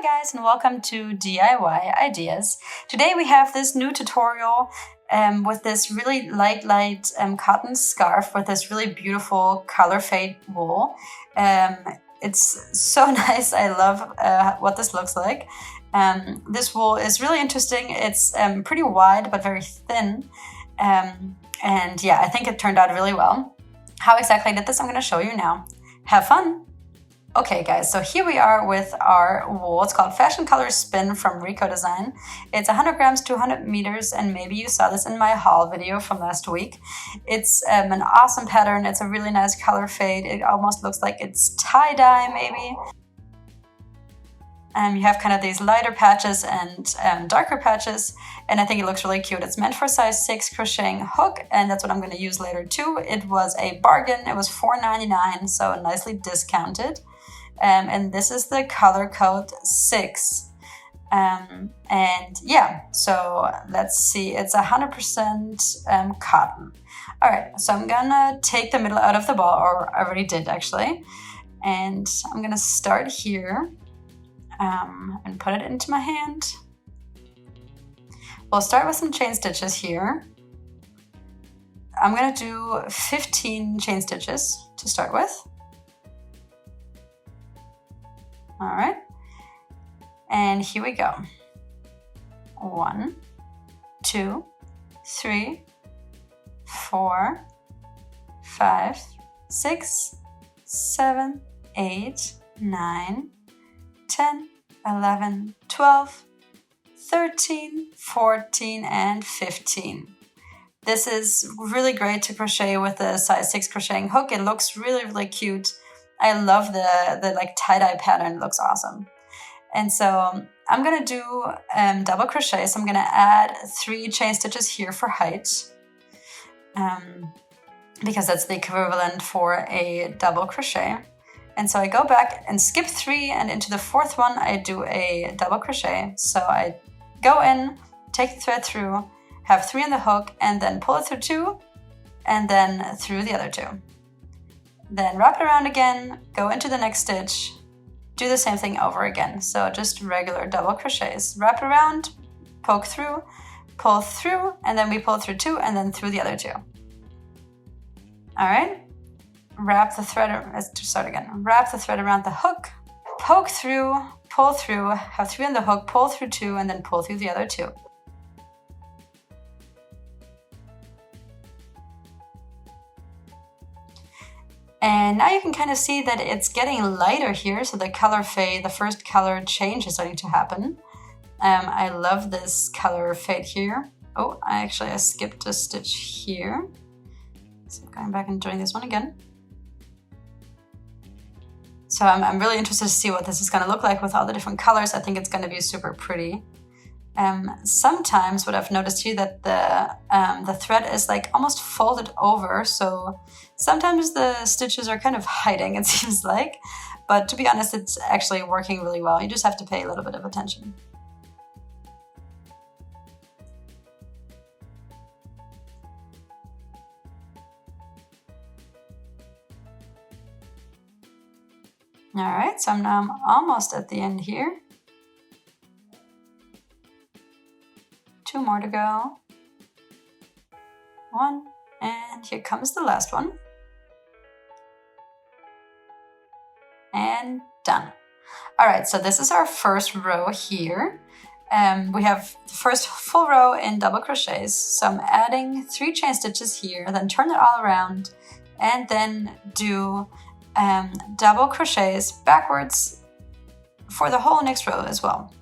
Hi guys and welcome to DIY Ideas. Today we have this new tutorial with this really light cotton scarf with this really beautiful Colorfade wool. It's so nice. I love what this looks like. This wool is really interesting. It's pretty wide but very thin. And yeah, I think it turned out really well. How exactly I did this, I'm going to show you now. Have fun! Okay guys, so here we are with our wool. It's called Fashion Color Spin from Rico Design. It's 100 grams, 200 meters, and maybe you saw this in my haul video from last week. It's an awesome pattern. It's a really nice color fade. It almost looks like it's tie-dye maybe. You have kind of these lighter patches and darker patches, and I think it looks really cute. It's meant for size 6 crocheting hook, and that's what I'm going to use later too. It was a bargain. It was $4.99, so nicely discounted. And this is the color code 6. And yeah, so let's see, it's 100% cotton. All right, so I'm gonna take the middle out of the ball, or I already did actually. And I'm gonna start here and put it into my hand. We'll start with some chain stitches here. I'm gonna do 15 chain stitches to start with. All right, and here we go. 1, 2, 3, 4, 5, 6, 7, 8, 9, 10, 11, 12, 13, 14, and 15. This is really great to crochet with the size 6 crocheting hook. It looks really cute. I love the like tie-dye pattern. It looks awesome. And so I'm gonna do double crochet. So I'm gonna add 3 chain stitches here for height, because that's the equivalent for a double crochet. And so I go back and skip 3, and into the 4th one I do a double crochet. So I go in, take the thread through, have 3 in the hook, and then pull it through 2, and then through the other 2. Then wrap it around again, go into the next stitch, do the same thing over again. So just regular double crochets. Wrap it around, poke through, pull through, and then we pull through 2 and then through the other 2. All right, wrap the thread, let's start again. Wrap the thread around the hook, poke through, pull through, have 3 on the hook, pull through 2, and then pull through the other 2. And now you can kind of see that it's getting lighter here. So the color fade, the first color change is starting to happen. I love this color fade here. Oh, I skipped a stitch here. So going back and doing this one again. So I'm really interested to see what this is going to look like with all the different colors. I think it's going to be super pretty. Sometimes what I've noticed here that the thread is like almost folded over, so sometimes the stitches are kind of hiding, it seems like, but to be honest, it's actually working really well. You just have to pay a little bit of attention. All right, so now I'm almost at the end here. 2 more to go. 1, and here comes the last one. And done. All right, so this is our first row here. We have the first full row in double crochets. So I'm adding 3 chain stitches here, then turn it all around, and then do double crochets backwards for the whole next row as well.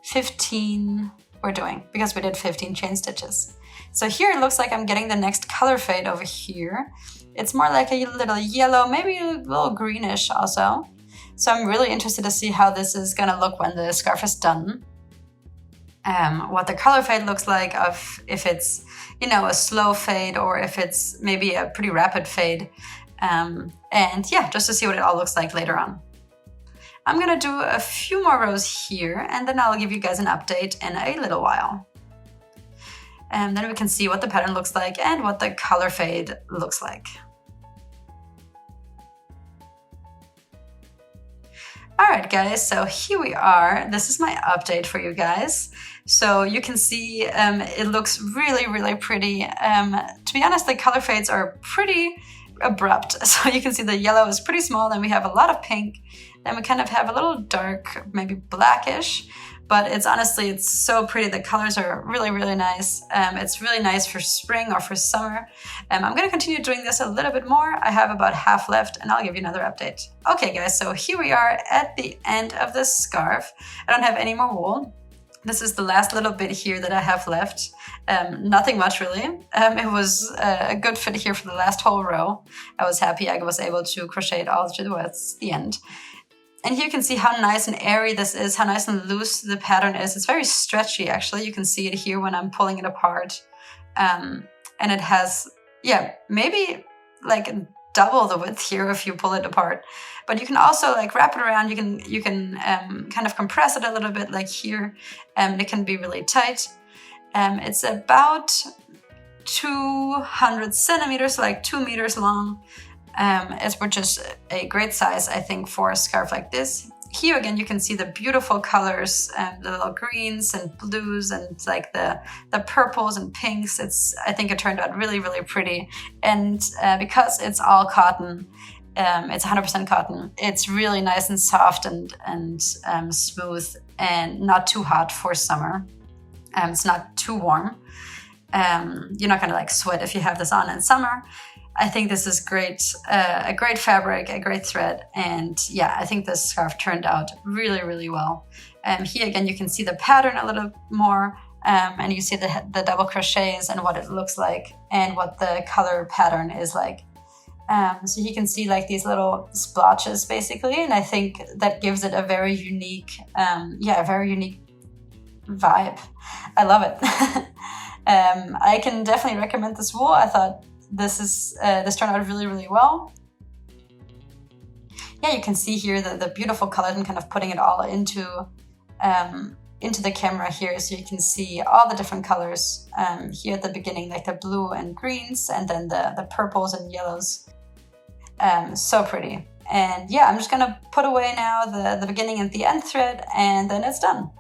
15 we're doing, because we did 15 chain stitches. So here it looks like I'm getting the next color fade over here. It's more like a little yellow, maybe a little greenish also. So I'm really interested to see how this is gonna look when the scarf is done. What the color fade looks like, if it's, you know, a slow fade or if it's maybe a pretty rapid fade. And yeah, just to see what it all looks like later on. I'm gonna do a few more rows here, and then I'll give you guys an update in a little while. And then we can see what the pattern looks like and what the color fade looks like. Alright guys, so here we are. This is my update for you guys. So you can see it looks really pretty. To be honest, the color fades are pretty abrupt. So you can see the yellow is pretty small, then we have a lot of pink, then we kind of have a little dark, maybe blackish. But it's honestly, it's so pretty. The colors are really nice. It's really nice for spring or for summer. I'm gonna continue doing this a little bit more. I have about half left and I'll give you another update. Okay guys, so here we are at the end of this scarf. I don't have any more wool. This is the last little bit here that I have left. Nothing much really. It was a good fit here for the last whole row. I was happy I was able to crochet it all towards the end. And here you can see how nice and airy this is, how nice and loose the pattern is. It's very stretchy, actually. You can see it here when I'm pulling it apart. And it has, yeah, maybe like double the width here if you pull it apart. But you can also like wrap it around. You can kind of compress it a little bit, like here. It can be really tight. It's about 200 centimeters, so like 2 meters long. Which is a great size, I think, for a scarf like this. Here again, you can see the beautiful colors, the little greens and blues and like the purples and pinks. I think it turned out really pretty. And because it's all cotton, it's 100% cotton, it's really nice and soft and smooth and not too hot for summer. It's not too warm. You're not gonna like sweat if you have this on in summer. I think this is great, a great fabric, a great thread, and yeah, I think this scarf turned out really well. Here again, you can see the pattern a little more, and you see the double crochets and what it looks like and what the color pattern is like. So you can see like these little splotches basically, and I think that gives it a very unique, a very unique vibe. I love it. I can definitely recommend this wool. I thought this turned out really well. Yeah, you can see here the beautiful colors and kind of putting it all into the camera here, so you can see all the different colors here at the beginning, like the blue and greens, and then the purples and yellows. So pretty. And yeah, I'm just gonna put away now the beginning and the end thread, and then it's done.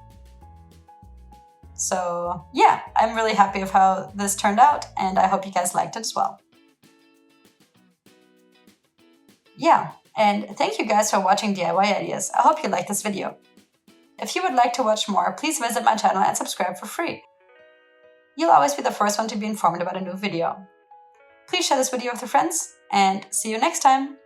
So yeah, I'm really happy with how this turned out, and I hope you guys liked it as well. Yeah, and thank you guys for watching DIY Ideas. I hope you liked this video. If you would like to watch more, please visit my channel and subscribe for free. You'll always be the first one to be informed about a new video. Please share this video with your friends, and see you next time!